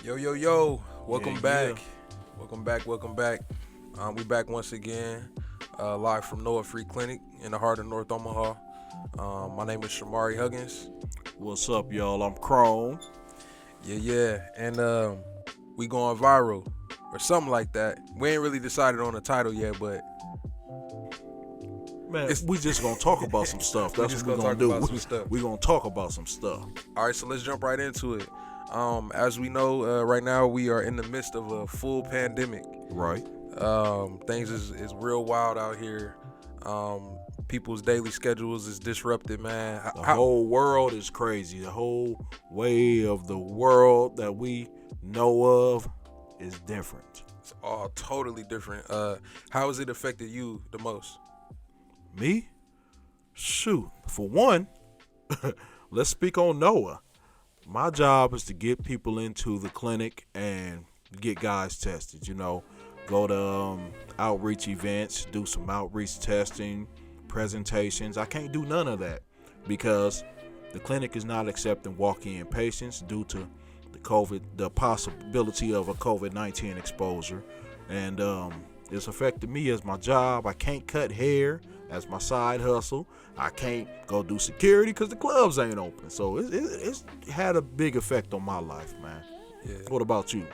Yo, yo, yo. Welcome Yeah, back. yeah. Welcome back. We back once again, live from Noah Free Clinic in the heart of North Omaha. My name is Shamari Huggins. What's up, y'all? I'm Chrome. Yeah. And we going viral or something like that. We ain't really decided on a title yet, but Man, it's we just gonna talk about some stuff. we That's just what we're gonna gonna talk about do. some stuff. We gonna talk about some stuff. All right, so let's jump right into it. As we know, right now we are in the midst of a full pandemic. Right. Things is real wild out here. People's daily schedules is disrupted, man. The whole world is crazy. The whole way of the world that we know of is different. It's all totally different. How has it affected you the most? Me? Shoot. For one, let's speak on Noah. My job is to get people into the clinic and get guys tested. Go to outreach events, do some outreach testing, presentations. I can't do none of that because the clinic is not accepting walk-in patients due to the possibility of a COVID-19 exposure, and it's affected me as my job. I can't cut hair. That's my side hustle. I can't go do security because the clubs ain't open. So it's had a big effect on my life, man. Yeah. What about you?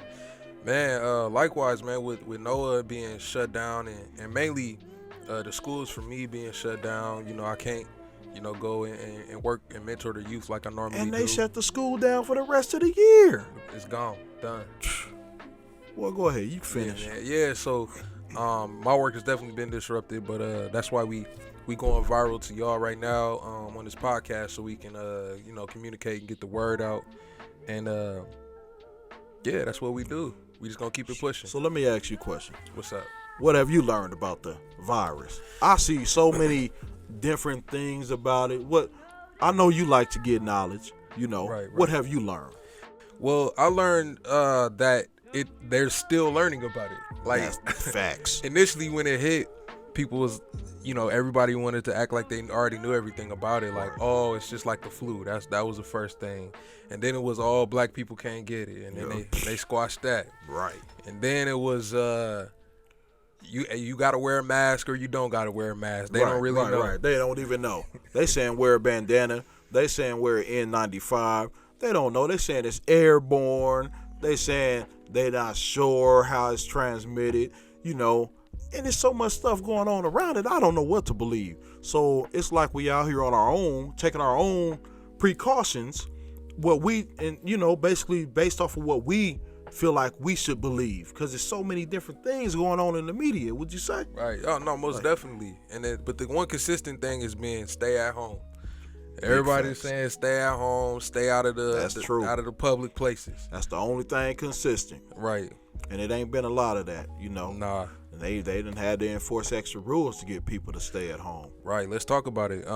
Man, likewise, man, with Noah being shut down and mainly the schools for me being shut down, I can't, go and work and mentor the youth like I normally And do. they shut the school down for the rest of the year. It's gone, done. Well, go ahead. You can finish. Yeah, so my work has definitely been disrupted, but that's why we going viral to y'all right now on this podcast so we can communicate and get the word out. And yeah, that's what we do. We just gonna keep it pushing. So let me ask you a question. What's up? What have you learned about the virus? I see so many different things about it. What I know you like to get knowledge. Right. What have you learned? Well, I learned that they're still learning about it. Like That's facts. initially when it hit, people was everybody wanted to act like they already knew everything about it. Like, oh, it's just like the flu. That was the first thing, and then it was all black people can't get it, and then they squashed that. Right. And then it was you gotta wear a mask or you don't gotta wear a mask. They don't really know. Right. They don't even know. They saying wear a bandana. They saying wear an N95. They don't know. They saying it's airborne. They saying they not sure how it's transmitted. And there's so much stuff going on around it. I don't know what to believe. So it's like we out here on our own, taking our own precautions. Basically based off of what we feel like we should believe, because there's so many different things going on in the media. Would you say? Right. Oh no, most definitely. But the one consistent thing is being stay at home. Everybody's saying stay at home, stay out of out of the public places. That's the only thing consistent. Right. And it ain't been a lot of that, Nah. And they didn't have to enforce extra rules to get people to stay at home. Right. Let's talk about it.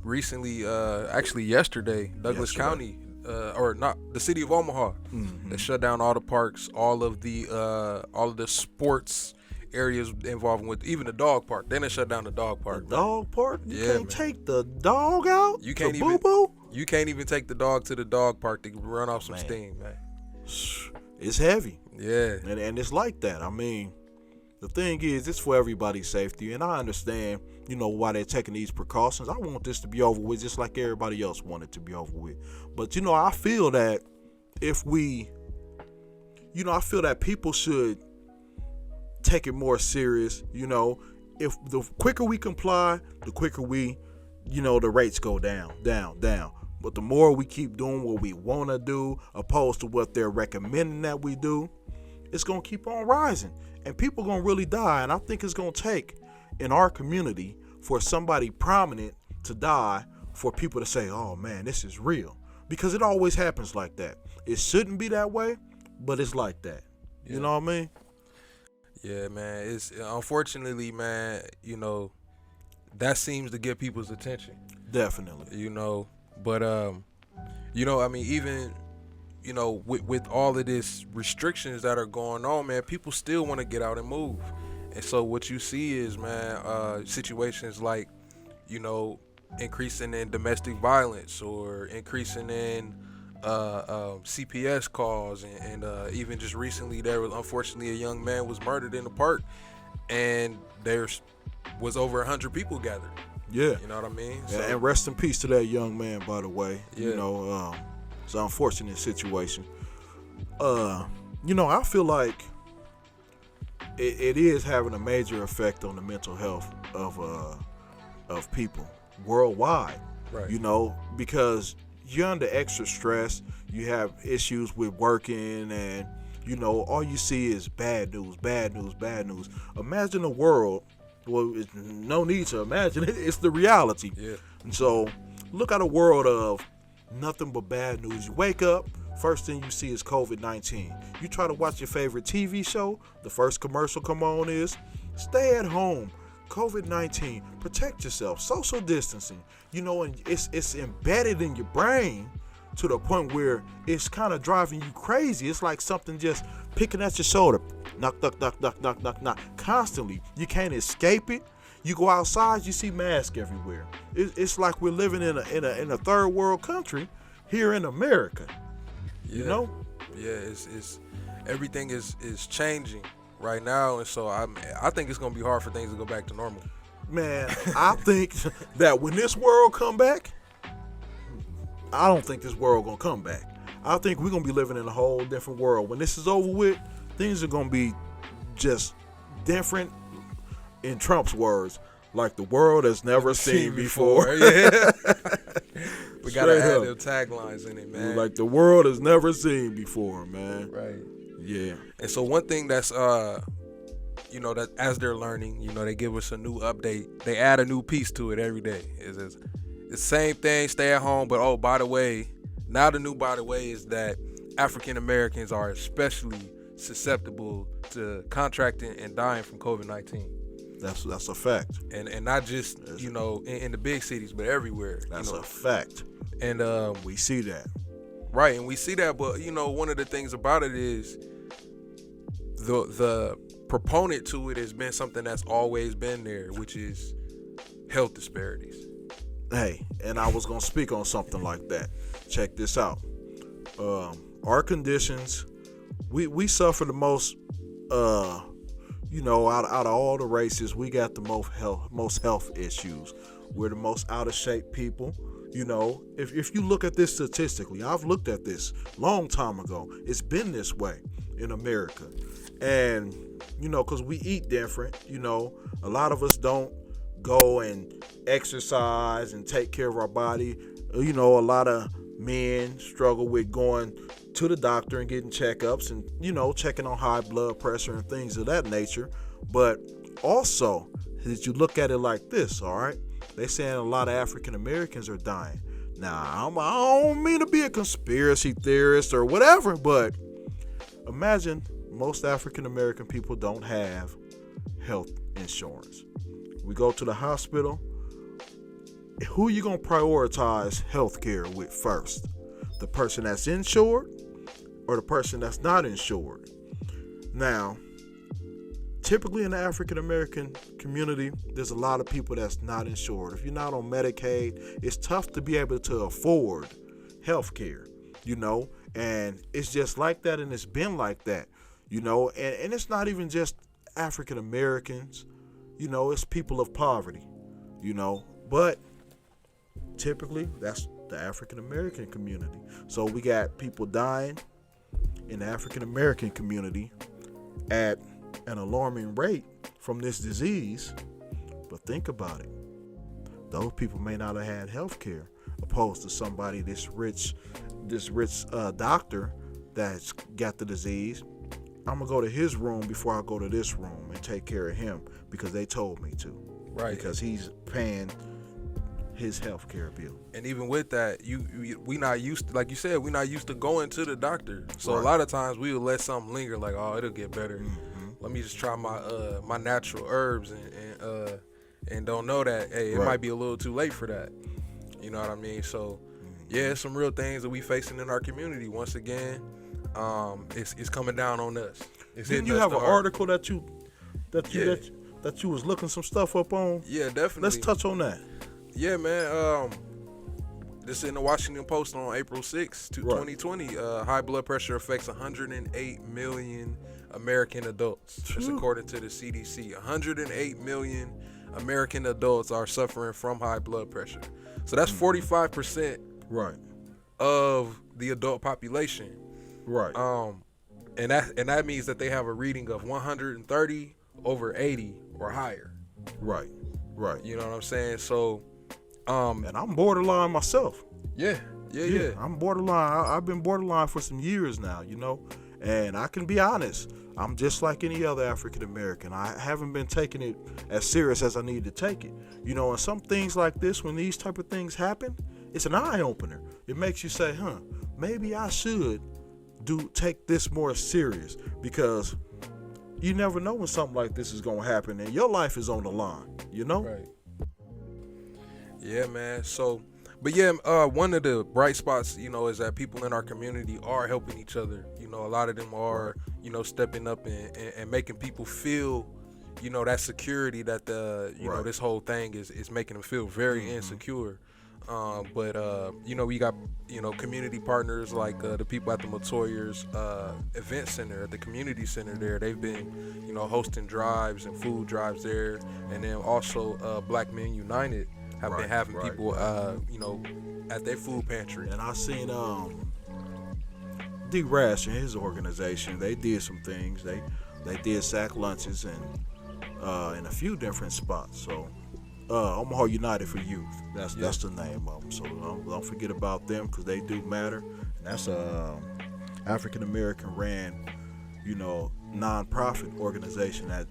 Recently, actually yesterday, Douglas County, or not the city of Omaha, they shut down all the parks, all of the sports areas involving with even the dog park. Then they shut down the dog park. The dog park? You can't man. take the dog out? You can't to even boo-boo? You can't even take the dog to the dog park to run off some steam, man. It's heavy. Yeah. And it's like that. I mean, the thing is, it's for everybody's safety, and I understand, why they're taking these precautions. I want this to be over with just like everybody else wanted to be over with. But, I feel that I feel that people should take it more serious. If the quicker we comply, the quicker the rates go down. But the more we keep doing what we want to do opposed to what they're recommending that we do, it's going to keep on rising. And people going to really die. And I think it's going to take in our community for somebody prominent to die for people to say, oh, man, this is real. Because it always happens like that. It shouldn't be that way, but it's like that. Yeah. You know what I mean? Yeah, man. It's unfortunately, man, that seems to get people's attention. Definitely. But I mean, even with all of this restrictions that are going on, man, people still want to get out and move. And so what you see is, man, situations like, increasing in domestic violence or increasing in CPS calls, and even just recently there was unfortunately a young man was murdered in the park, and there was over 100 people gathered. Yeah. You know what I mean? So, and rest in peace to that young man, by the way. Yeah. You know, it's an unfortunate situation. I feel like it is having a major effect on the mental health of people worldwide. Right. Because you're under extra stress, you have issues with working, and all you see is bad news. Imagine a world. Well, it's no need to imagine it. It's the reality. Yeah. And so, look at a world of nothing but bad news. You wake up, first thing you see is COVID-19. You try to watch your favorite TV show, the first commercial come on is, stay at home, COVID-19, protect yourself, social distancing. And it's embedded in your brain to the point where it's kind of driving you crazy. It's like something just picking at your shoulder. Knock, knock, knock, knock, knock, knock, knock. Constantly. You can't escape it. You go outside, you see masks everywhere. It's like we're living in a third world country here in America. Yeah. Yeah, it's everything is changing right now, and so I think it's gonna be hard for things to go back to normal. Man, I think that when this world come back, I don't think this world gonna come back. I think we're gonna be living in a whole different world. When this is over with, things are gonna be just different. In Trump's words, like the world has never seen before. Yeah. We gotta Straight add up. them taglines in it, man. Like the world has never seen before, man. Right. Yeah. And so one thing that's that as they're learning, they give us a new update. They add a new piece to it every day. It's the same thing, stay at home, but oh, by the way, now the new by the way is that African Americans are especially susceptible to contracting and dying from COVID-19. That's a fact. And not just, in the big cities, but everywhere. That's a fact. And we see that. Right, and we see that, but one of the things about it is the proponent to it has been something that's always been there, which is health disparities. Hey, and I was gonna speak on something like that. Check this out. Our conditions, we suffer the most. Out of all the races, we got the most health issues. We're the most out of shape people. If you look at this statistically, I've looked at this long time ago. It's been this way in America, and because we eat different. A lot of us don't go and exercise and take care of our body. A lot of men struggle with going to the doctor and getting checkups and checking on high blood pressure and things of that nature. But also, did you look at it like this? All right, they saying a lot of African Americans are dying. Now, I don't mean to be a conspiracy theorist or whatever, but imagine most African American people don't have health insurance. We go to the hospital. Who you gonna prioritize health care with first? The person that's insured or the person that's not insured? Now, typically in the African American community, there's a lot of people that's not insured. If you're not on Medicaid, it's tough to be able to afford health care, and it's just like that, and it's been like that, and it's not even just African Americans, it's people of poverty, but typically that's the African American community. So we got people dying in the African American community at an alarming rate from this disease. But think about it. Those people may not have had health care, opposed to somebody this rich doctor that's got the disease. I'm gonna go to his room before I go to this room and take care of him because they told me to. Right. Because he's paying his health care bill. And even with that, we not used to, like you said, we not used to going to the doctor. So Right. a lot of times we will let something linger, like, oh, it'll get better. Mm-hmm. Let me just try my natural herbs and don't know that, hey, it Right. might be a little too late for that. You know what I mean? So yeah, it's some real things that we facing in our community. Once again, it's coming down on us. Didn't you have an article that you was looking some stuff up on? Yeah, definitely. Let's touch on that. Yeah, man. This is in the Washington Post on April 6, 2020. High blood pressure affects 108 million American adults. That's according to the CDC. 108 million American adults are suffering from high blood pressure. So that's 45% of the adult population. Right. And that means that they have a reading of 130 over 80 or higher. Right. You know what I'm saying? So and I'm borderline myself. Yeah. I'm borderline. I've been borderline for some years now, you know. And I can be honest, I'm just like any other African American. I haven't been taking it as serious as I need to take it. You know, and some things like this, when these type of things happen, it's an eye opener. It makes you say, maybe I should take this more serious, because you never know when something like this is gonna happen and your life is on the line, you know? Right. Yeah, man. So, but yeah, one of the bright spots, you know, is that people in our community are helping each other. You know, a lot of them are, you know, stepping up and making people feel, you know, that security that you know, this whole thing is making them feel very insecure. But you know, we got, you know, community partners like the people at the Matoyers event center, at the community center there. They've been, you know, hosting drives and food drives there, and then also Black Men United have been having people, you know, at their food pantry. And I seen D. Rash and his organization. They did some things. They did sack lunches and in a few different spots. So. Omaha United for Youth. That's the name of them. So don't forget about them, because they do matter. And that's a African American ran, you know, nonprofit organization that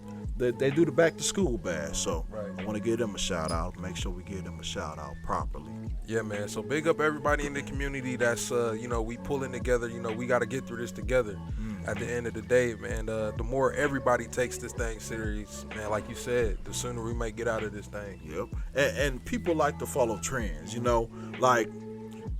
they do the back to school bash. So I want to give them a shout out. Make sure we give them a shout out properly. Yeah, man. So big up everybody in the community that's you know, we pulling together. You know, we got to get through this together. At the end of the day, man, the more everybody takes this thing serious, man, like you said, the sooner we may get out of this thing. Yep. And people like to follow trends, you know, like,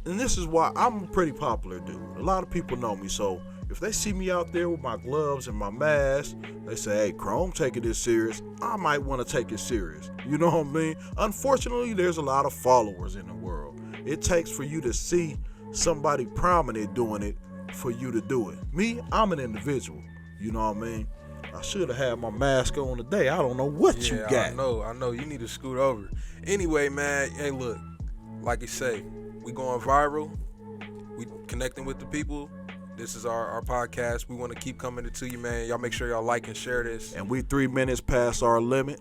and this is why I'm a pretty popular dude. A lot of people know me, so if they see me out there with my gloves and my mask, they say, hey, Chrome taking this serious, I might want to take it serious. You know what I mean? Unfortunately, there's a lot of followers in the world. It takes for you to see somebody prominent doing it for you to do it. Me, I'm an individual. You know what I mean? I should have had my mask on today. I don't know what you got. I know. You need to scoot over. Anyway, man, hey, look, like you say, we going viral. We connecting with the people. This is our podcast. We want to keep coming to you, man. Y'all make sure y'all like and share this. And we 3 minutes past our limit,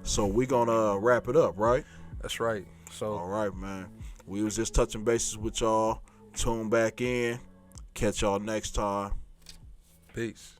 so we gonna wrap it up, right? That's right. So all right, man. We was just touching bases with y'all. Tune back in. Catch y'all next time. Peace.